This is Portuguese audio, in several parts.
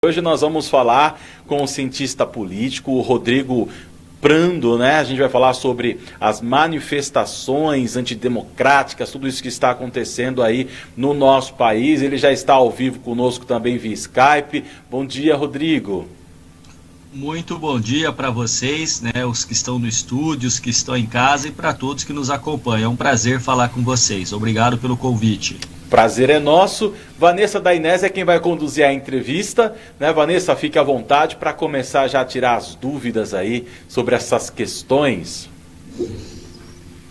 Hoje nós vamos falar com o cientista político, o Rodrigo Prando, né? A gente vai falar sobre as manifestações antidemocráticas, tudo isso que está acontecendo aí no nosso país. Ele já está ao vivo conosco também via Skype. Bom dia, Rodrigo. Muito bom dia para vocês, né? Os que estão no estúdio, os que estão em casa e para todos que nos acompanham. É um prazer falar com vocês. Obrigado pelo convite. Prazer é nosso. Vanessa Dainese é quem vai conduzir a entrevista, né? Vanessa, fique à vontade para começar já a tirar as dúvidas aí sobre essas questões.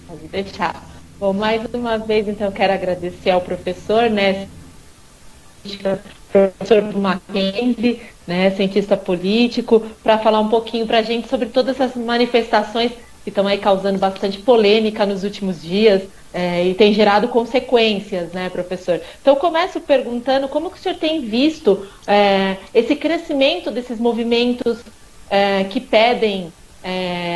Pode deixar. Bom, mais uma vez, então, eu quero agradecer ao professor, né? Professor Mackenzie, né, cientista político, para falar um pouquinho para a gente sobre todas essas manifestações que estão aí causando bastante polêmica nos últimos dias e tem gerado consequências, né, professor? Então, eu começo perguntando como que o senhor tem visto esse crescimento desses movimentos que pedem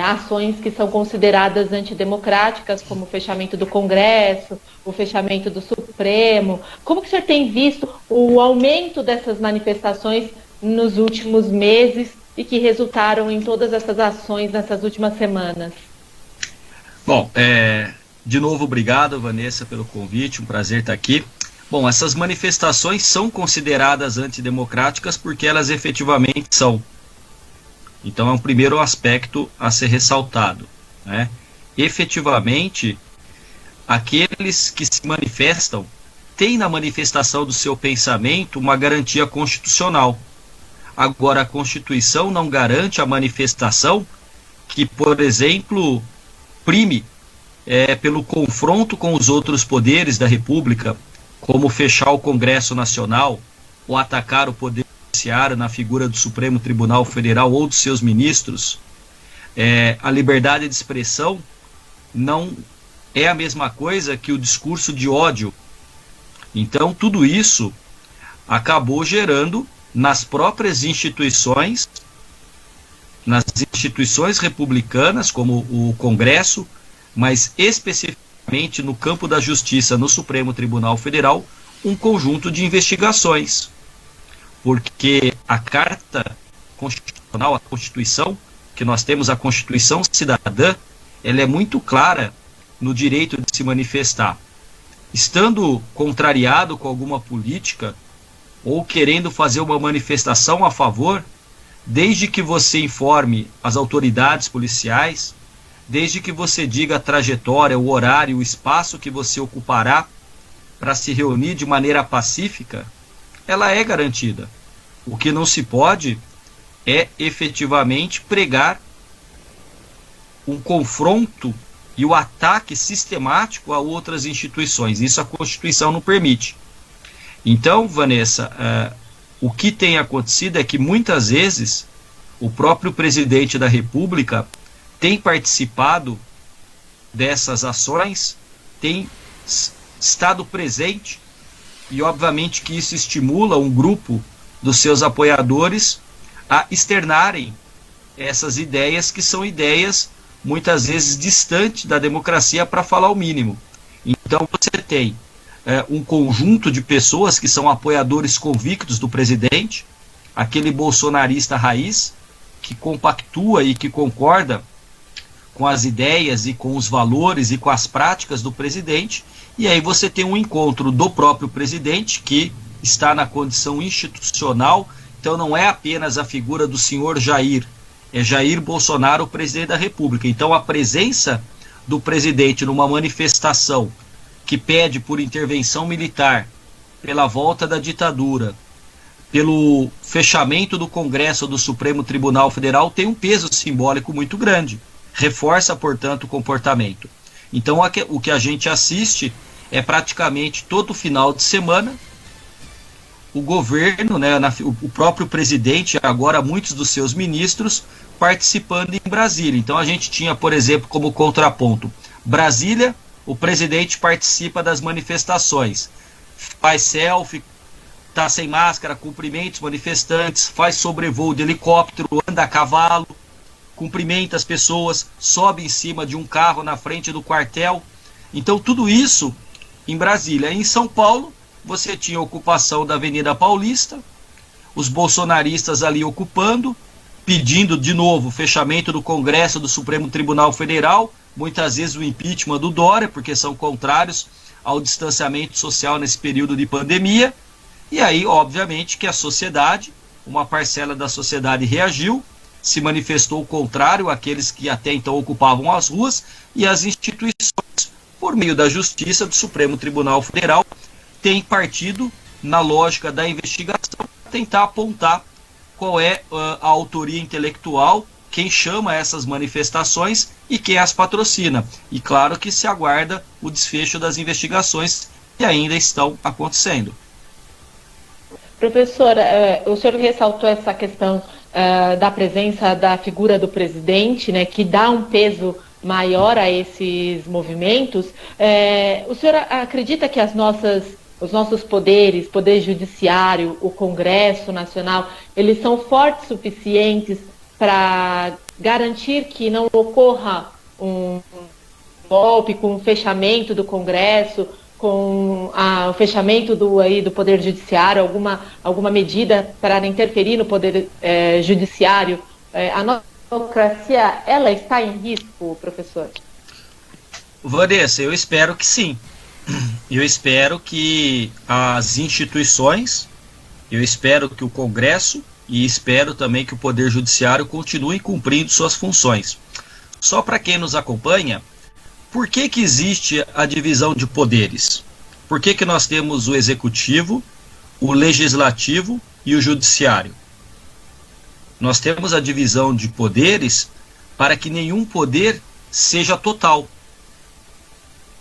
ações que são consideradas antidemocráticas, como o fechamento do Congresso, o fechamento do Supremo. Como que o senhor tem visto o aumento dessas manifestações nos últimos meses e que resultaram em todas essas ações nessas últimas semanas? Bom, de novo, obrigado, Vanessa, pelo convite, um prazer estar aqui. Bom, essas manifestações são consideradas antidemocráticas porque elas efetivamente são. Então é um primeiro aspecto a ser ressaltado, né? Efetivamente, aqueles que se manifestam têm na manifestação do seu pensamento uma garantia constitucional. Agora, a Constituição não garante a manifestação que, por exemplo, prime pelo confronto com os outros poderes da República, como fechar o Congresso Nacional ou atacar o poder judiciário na figura do Supremo Tribunal Federal ou dos seus ministros. A liberdade de expressão não é a mesma coisa que o discurso de ódio. Então, tudo isso acabou gerando nas próprias instituições, nas instituições republicanas, como o Congresso, mas especificamente no campo da justiça, no Supremo Tribunal Federal, um conjunto de investigações. Porque a Carta Constitucional, a Constituição, que nós temos a Constituição Cidadã, ela é muito clara no direito de se manifestar. Estando contrariado com alguma política, ou querendo fazer uma manifestação a favor, desde que você informe as autoridades policiais, desde que você diga a trajetória, o horário, o espaço que você ocupará para se reunir de maneira pacífica, ela é garantida. O que não se pode é efetivamente pregar um confronto e o ataque sistemático a outras instituições. Isso a Constituição não permite. Então, Vanessa, o que tem acontecido é que muitas vezes o próprio presidente da República tem participado dessas ações, tem estado presente e obviamente que isso estimula um grupo dos seus apoiadores a externarem essas ideias que são ideias muitas vezes distantes da democracia, para falar o mínimo. Então você tem um conjunto de pessoas que são apoiadores convictos do presidente, aquele bolsonarista raiz, que compactua e que concorda com as ideias e com os valores e com as práticas do presidente, e aí você tem um encontro do próprio presidente, que está na condição institucional, então não é apenas a figura do senhor Jair, é Jair Bolsonaro, o presidente da República. Então a presença do presidente numa manifestação que pede por intervenção militar, pela volta da ditadura, pelo fechamento do Congresso do Supremo Tribunal Federal, tem um peso simbólico muito grande. Reforça, portanto, o comportamento. Então, o que a gente assiste é praticamente todo final de semana o governo, né, o próprio presidente, agora muitos dos seus ministros, participando em Brasília. Então, a gente tinha, por exemplo, como contraponto, Brasília, o presidente participa das manifestações, faz selfie, está sem máscara, cumprimenta os manifestantes, faz sobrevoo de helicóptero, anda a cavalo, cumprimenta as pessoas, sobe em cima de um carro na frente do quartel. Então tudo isso em Brasília. Em São Paulo, você tinha a ocupação da Avenida Paulista, os bolsonaristas ali ocupando, pedindo de novo o fechamento do Congresso, do Supremo Tribunal Federal, muitas vezes o impeachment do Dória, porque são contrários ao distanciamento social nesse período de pandemia. E aí, obviamente, que a sociedade, uma parcela da sociedade reagiu, se manifestou contrário àqueles que até então ocupavam as ruas, e as instituições, por meio da Justiça, do Supremo Tribunal Federal, têm partido na lógica da investigação para tentar apontar qual é a autoria intelectual, quem chama essas manifestações e quem as patrocina. E claro que se aguarda o desfecho das investigações que ainda estão acontecendo. Professor, o senhor ressaltou essa questão da presença da figura do presidente, né, que dá um peso maior a esses movimentos. O senhor acredita que os nossos poderes, Poder Judiciário, o Congresso Nacional, eles são fortes o suficientes para garantir que não ocorra um golpe com o fechamento do Congresso, com o fechamento do Poder Judiciário, alguma medida para interferir no Poder Judiciário? A nossa democracia, ela está em risco, professor? Vanessa, eu espero que sim. Eu espero que as instituições, eu espero que o Congresso e espero também que o Poder Judiciário continue cumprindo suas funções. Só para quem nos acompanha, por que existe a divisão de poderes? Por que nós temos o Executivo, o Legislativo e o Judiciário? Nós temos a divisão de poderes para que nenhum poder seja total.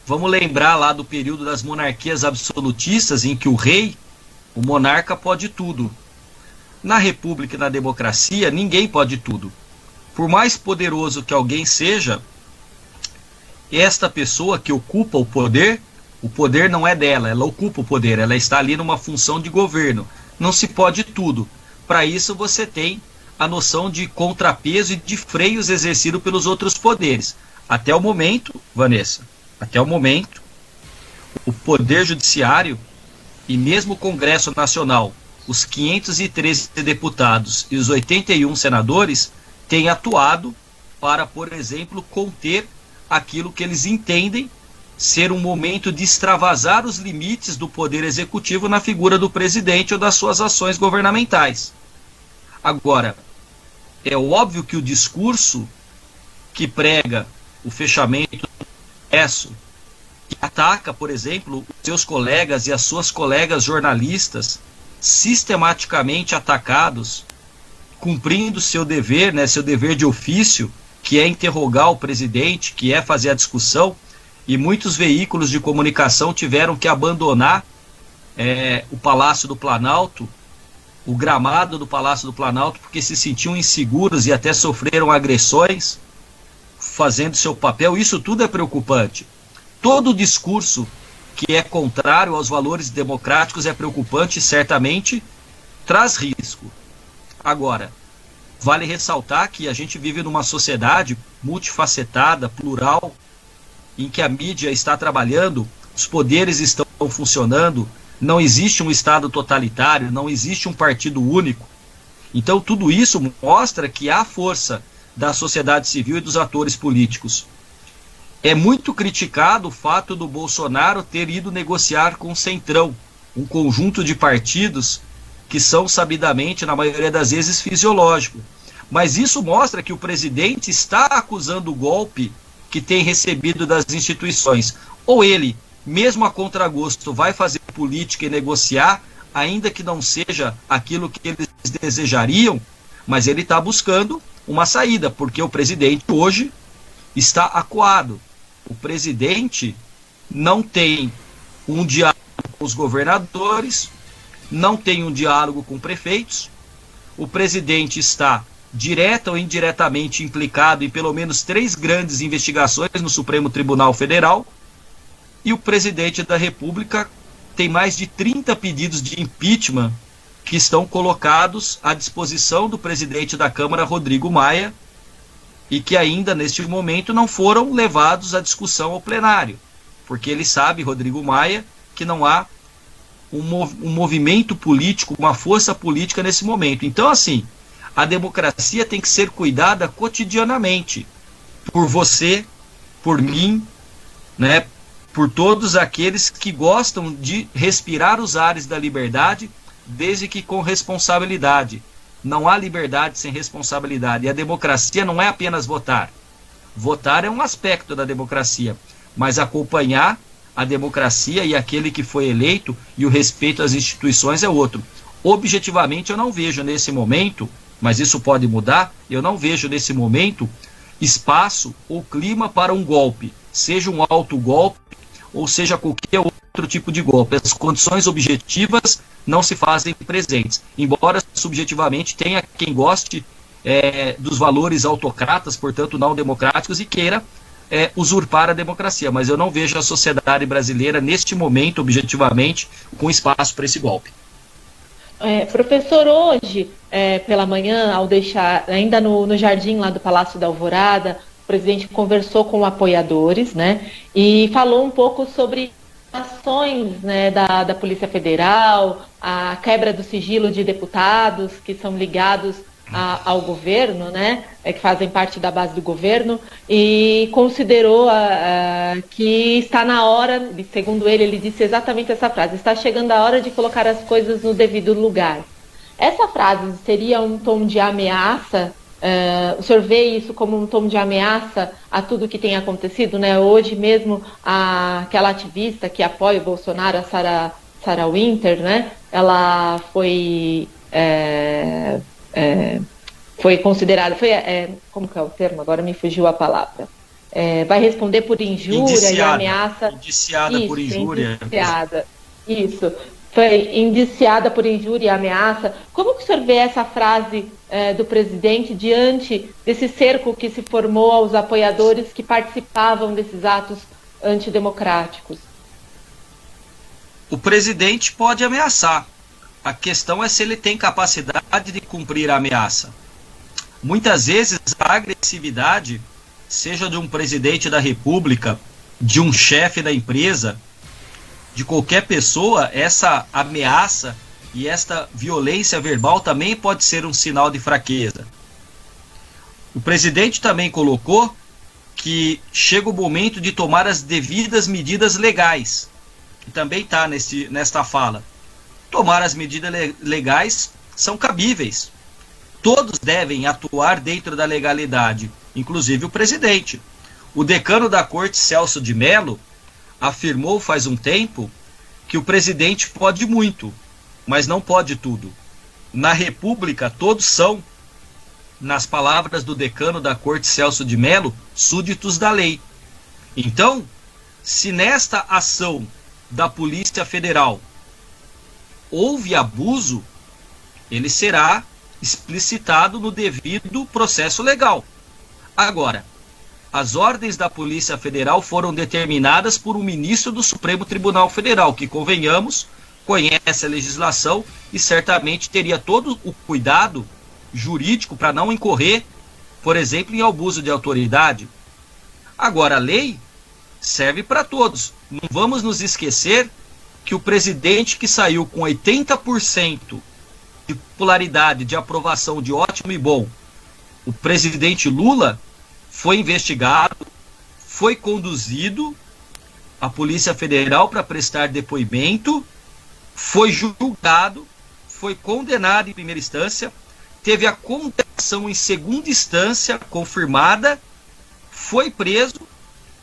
Vamos lembrar lá do período das monarquias absolutistas, em que o rei, o monarca, pode tudo. Na república e na democracia, ninguém pode tudo. Por mais poderoso que alguém seja, esta pessoa que ocupa o poder não é dela, ela ocupa o poder, ela está ali numa função de governo. Não se pode tudo. Para isso você tem a noção de contrapeso e de freios exercido pelos outros poderes. Até o momento, Vanessa, até o momento, o Poder Judiciário e mesmo o Congresso Nacional, os 513 deputados e os 81 senadores têm atuado para, por exemplo, conter aquilo que eles entendem ser um momento de extravasar os limites do Poder Executivo na figura do presidente ou das suas ações governamentais. Agora, é óbvio que o discurso que prega o fechamento do Congresso, que ataca, por exemplo, os seus colegas e as suas colegas jornalistas, sistematicamente atacados, cumprindo seu dever, seu dever de ofício, que é interrogar o presidente, que é fazer a discussão, e muitos veículos de comunicação tiveram que abandonar o Palácio do Planalto, o gramado do Palácio do Planalto, porque se sentiam inseguros e até sofreram agressões, fazendo seu papel. Isso tudo é preocupante. Todo discurso que é contrário aos valores democráticos é preocupante e certamente traz risco. Agora, vale ressaltar que a gente vive numa sociedade multifacetada, plural, em que a mídia está trabalhando, os poderes estão funcionando, não existe um Estado totalitário, não existe um partido único. Então tudo isso mostra que há força da sociedade civil e dos atores políticos. É muito criticado o fato do Bolsonaro ter ido negociar com o Centrão, um conjunto de partidos que são sabidamente, na maioria das vezes, fisiológicos. Mas isso mostra que o presidente está acusando o golpe que tem recebido das instituições. Ou ele, mesmo a contragosto, vai fazer política e negociar, ainda que não seja aquilo que eles desejariam, mas ele está buscando uma saída, porque o presidente hoje está acuado. O presidente não tem um diálogo com os governadores, não tem um diálogo com prefeitos, o presidente está direta ou indiretamente implicado em pelo menos 3 grandes investigações no Supremo Tribunal Federal, e o presidente da República tem mais de 30 pedidos de impeachment que estão colocados à disposição do presidente da Câmara, Rodrigo Maia, e que ainda neste momento não foram levados à discussão ao plenário, porque ele sabe, Rodrigo Maia, que não há um movimento político, uma força política nesse momento. Então, assim, a democracia tem que ser cuidada cotidianamente, por você, por mim, né, por todos aqueles que gostam de respirar os ares da liberdade, desde que com responsabilidade. Não há liberdade sem responsabilidade. E a democracia não é apenas votar. Votar é um aspecto da democracia, mas acompanhar a democracia e aquele que foi eleito e o respeito às instituições é outro. Objetivamente, eu não vejo nesse momento, mas isso pode mudar, eu não vejo nesse momento espaço ou clima para um golpe, seja um autogolpe ou seja qualquer outro tipo de golpe. As condições objetivas não se fazem presentes, embora subjetivamente tenha quem goste dos valores autocratas, portanto não democráticos, e queira usurpar a democracia, mas eu não vejo a sociedade brasileira neste momento, objetivamente, com espaço para esse golpe. Professor, hoje, pela manhã, ao deixar, ainda no jardim lá do Palácio da Alvorada, o presidente conversou com apoiadores, né, e falou um pouco sobre ações, né, da Polícia Federal, a quebra do sigilo de deputados que são ligados ao governo, né, que fazem parte da base do governo, e considerou que está na hora, segundo ele disse exatamente essa frase, está chegando a hora de colocar as coisas no devido lugar. Essa frase seria um tom de ameaça? O senhor vê isso como um tom de ameaça a tudo que tem acontecido, né? Hoje mesmo, aquela ativista que apoia o Bolsonaro, a Sarah Winter, né? Ela foi considerada, como que é o termo? Agora me fugiu a palavra. Vai responder por injúria e ameaça. Indiciada por injúria. Isso. Foi indiciada por injúria e ameaça. Como que o senhor vê essa frase do presidente diante desse cerco que se formou aos apoiadores que participavam desses atos antidemocráticos? O presidente pode ameaçar. A questão é se ele tem capacidade de cumprir a ameaça. Muitas vezes a agressividade, seja de um presidente da República, de um chefe da empresa, de qualquer pessoa, essa ameaça e esta violência verbal também pode ser um sinal de fraqueza. O presidente também colocou que chega o momento de tomar as devidas medidas legais, que também está nesta fala. Tomar as medidas legais são cabíveis. Todos devem atuar dentro da legalidade, inclusive o presidente. O decano da corte, Celso de Mello, afirmou faz um tempo que o presidente pode muito, mas não pode tudo. Na República, todos são, nas palavras do decano da corte, Celso de Mello, súditos da lei. Então, se nesta ação da Polícia Federal houve abuso, ele será explicitado no devido processo legal. Agora, as ordens da Polícia Federal foram determinadas por um ministro do Supremo Tribunal Federal, que, convenhamos, conhece a legislação e certamente teria todo o cuidado jurídico para não incorrer, por exemplo, em abuso de autoridade. Agora, a lei serve para todos. Não vamos nos esquecer que o presidente que saiu com 80% de popularidade, de aprovação, de ótimo e bom, o presidente Lula, foi investigado, foi conduzido à Polícia Federal para prestar depoimento, foi julgado, foi condenado em primeira instância, teve a condenação em segunda instância confirmada, foi preso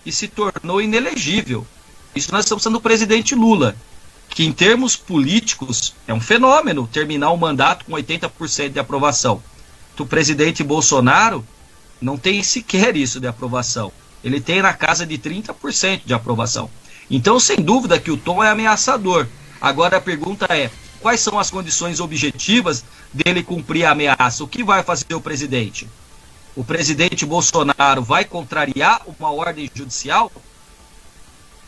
e se tornou inelegível. Isso nós estamos falando do presidente Lula, que em termos políticos é um fenômeno terminar um mandato com 80% de aprovação. O presidente Bolsonaro não tem sequer isso de aprovação. Ele tem na casa de 30% de aprovação. Então, sem dúvida que o tom é ameaçador. Agora a pergunta é, quais são as condições objetivas dele cumprir a ameaça? O que vai fazer o presidente? O presidente Bolsonaro vai contrariar uma ordem judicial?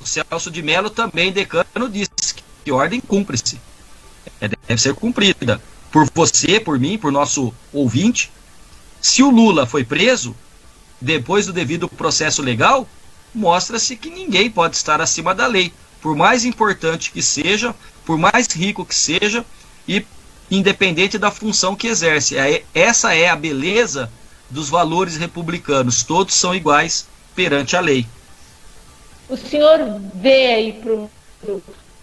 O Celso de Mello também, decano, disse que ordem cumpre-se. Deve ser cumprida. Por você, por mim, por nosso ouvinte. Se o Lula foi preso, depois do devido processo legal, mostra-se que ninguém pode estar acima da lei. Por mais importante que seja, por mais rico que seja e independente da função que exerce. Essa é a beleza dos valores republicanos, todos são iguais perante a lei. O senhor vê aí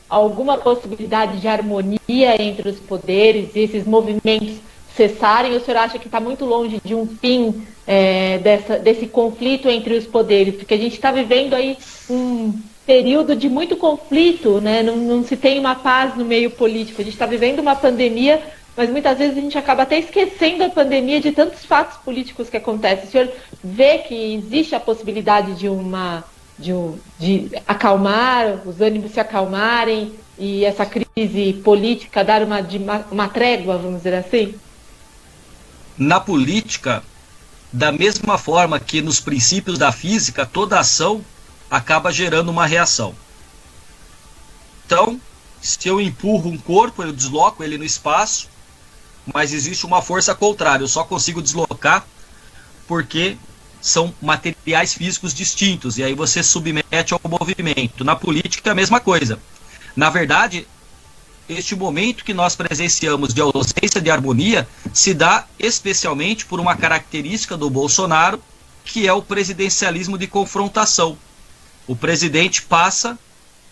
alguma possibilidade de harmonia entre os poderes e esses movimentos cessarem? Ou o senhor acha que está muito longe de um fim desse conflito entre os poderes? Porque a gente está vivendo aí um período de muito conflito, né? Não se tem uma paz no meio político. A gente está vivendo uma pandemia, mas muitas vezes a gente acaba até esquecendo a pandemia de tantos fatos políticos que acontecem. O senhor vê que existe a possibilidade de acalmar, os ânimos se acalmarem e essa crise política dar uma trégua, vamos dizer assim? Na política, da mesma forma que nos princípios da física, toda ação acaba gerando uma reação. Então, se eu empurro um corpo, eu desloco ele no espaço, mas existe uma força contrária, eu só consigo deslocar porque são materiais físicos distintos, e aí você submete ao movimento. Na política é a mesma coisa. Na verdade, este momento que nós presenciamos de ausência de harmonia se dá especialmente por uma característica do Bolsonaro, que é o presidencialismo de confrontação. O presidente passa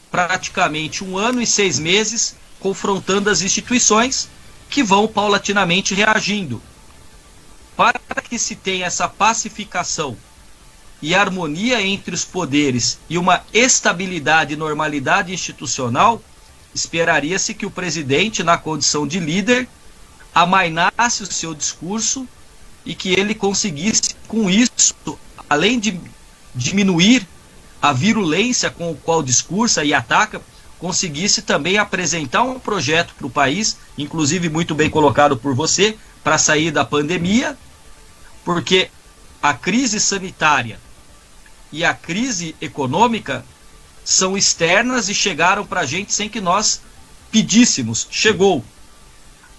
praticamente 1 ano e 6 meses confrontando as instituições que vão paulatinamente reagindo. Para que se tenha essa pacificação e harmonia entre os poderes e uma estabilidade e normalidade institucional, esperaria-se que o presidente, na condição de líder, amainasse o seu discurso e que ele conseguisse, com isso, além de diminuir a virulência com o qual discursa e ataca, conseguisse também apresentar um projeto para o país, inclusive muito bem colocado por você, para sair da pandemia, porque a crise sanitária e a crise econômica são externas e chegaram para a gente sem que nós pedíssemos. Chegou.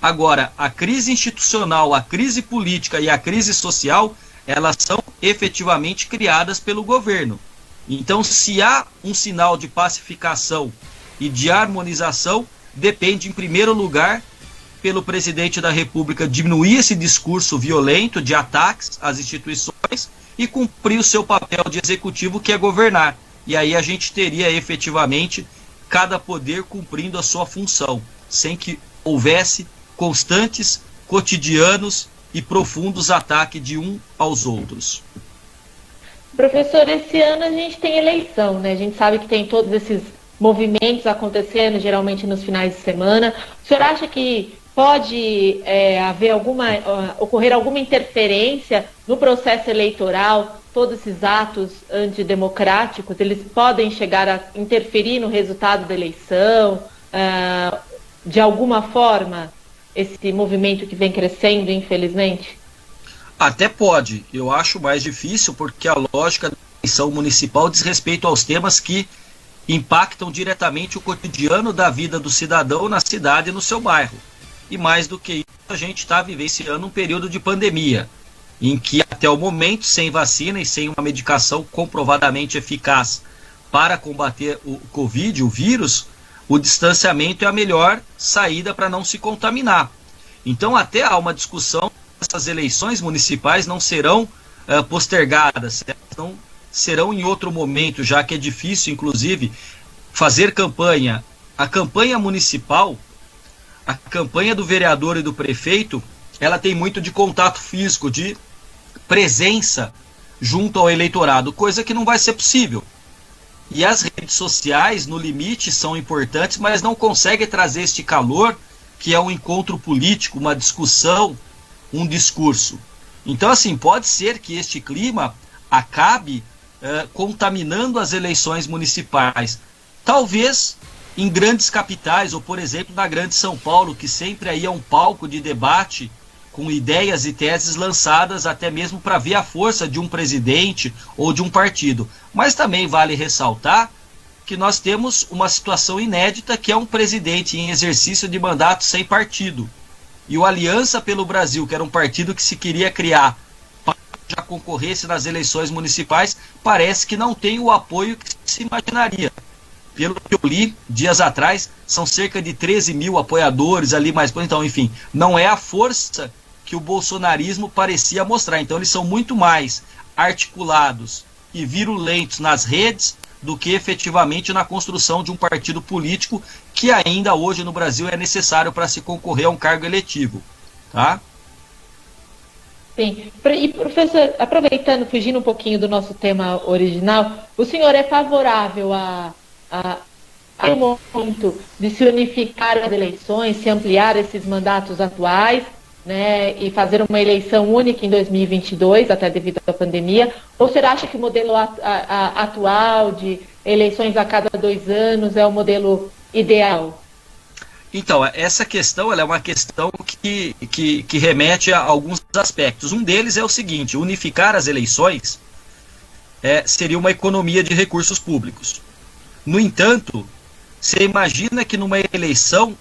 Agora, a crise institucional, a crise política e a crise social, elas são efetivamente criadas pelo governo. Então, se há um sinal de pacificação e de harmonização, depende, em primeiro lugar, pelo presidente da República diminuir esse discurso violento de ataques às instituições e cumprir o seu papel de executivo, que é governar. E aí a gente teria efetivamente cada poder cumprindo a sua função, sem que houvesse constantes, cotidianos e profundos ataques de um aos outros. Professor, esse ano a gente tem eleição, né? A gente sabe que tem todos esses movimentos acontecendo, geralmente nos finais de semana. O senhor acha que pode ocorrer alguma interferência no processo eleitoral? Todos esses atos antidemocráticos, eles podem chegar a interferir no resultado da eleição? De alguma forma, esse movimento que vem crescendo, infelizmente? Até pode. Eu acho mais difícil porque a lógica da eleição municipal diz respeito aos temas que impactam diretamente o cotidiano da vida do cidadão na cidade e no seu bairro. E mais do que isso, a gente está vivenciando um período de pandemia, em que até o momento, sem vacina e sem uma medicação comprovadamente eficaz para combater o Covid, o vírus, o distanciamento é a melhor saída para não se contaminar. Então até há uma discussão, essas eleições municipais não serão postergadas, não serão em outro momento, já que é difícil, inclusive, fazer campanha. A campanha municipal, a campanha do vereador e do prefeito, ela tem muito de contato físico, de presença junto ao eleitorado, coisa que não vai ser possível. E as redes sociais, no limite, são importantes, mas não conseguem trazer este calor, que é um encontro político, uma discussão, um discurso. Então, assim, pode ser que este clima acabe contaminando as eleições municipais. Talvez em grandes capitais, ou por exemplo na grande São Paulo, que sempre aí é um palco de debate com ideias e teses lançadas até mesmo para ver a força de um presidente ou de um partido. Mas também vale ressaltar que nós temos uma situação inédita, que é um presidente em exercício de mandato sem partido. E o Aliança pelo Brasil, que era um partido que se queria criar para que já concorresse nas eleições municipais, parece que não tem o apoio que se imaginaria. pelo que eu li dias atrás, são cerca de 13 mil apoiadores ali, mais então, enfim, não é a força que o bolsonarismo parecia mostrar. Então eles são muito mais articulados e virulentos nas redes do que efetivamente na construção de um partido político que ainda hoje no Brasil é necessário para se concorrer a um cargo eletivo, tá? Sim. E, professor, aproveitando, fugindo um pouquinho do nosso tema original, o senhor é favorável a momento de se unificar as eleições, se ampliar esses mandatos atuais, né, e fazer uma eleição única em 2022, até devido à pandemia? Ou você acha que o modelo atual de eleições a cada 2 anos é o modelo ideal? Então, essa questão ela é uma questão que remete a alguns aspectos. Um deles é o seguinte: unificar as eleições seria uma economia de recursos públicos. No entanto, você imagina que numa eleição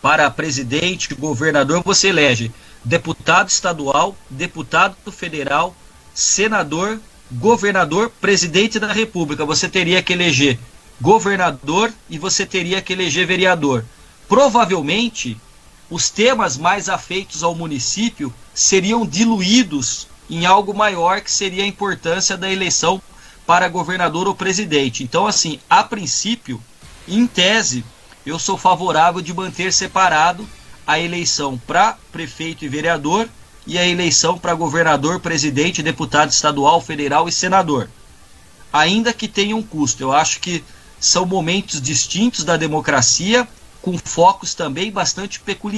para presidente, governador, você elege deputado estadual, deputado federal, senador, governador, presidente da república. Você teria que eleger governador e você teria que eleger vereador. Provavelmente, os temas mais afeitos ao município seriam diluídos em algo maior, que seria a importância da eleição para governador ou presidente. Então, assim, a princípio, em tese, eu sou favorável de manter separado a eleição para prefeito e vereador e a eleição para governador, presidente, deputado estadual, federal e senador. Ainda que tenha um custo. Eu acho que são momentos distintos da democracia, com focos também bastante peculiares.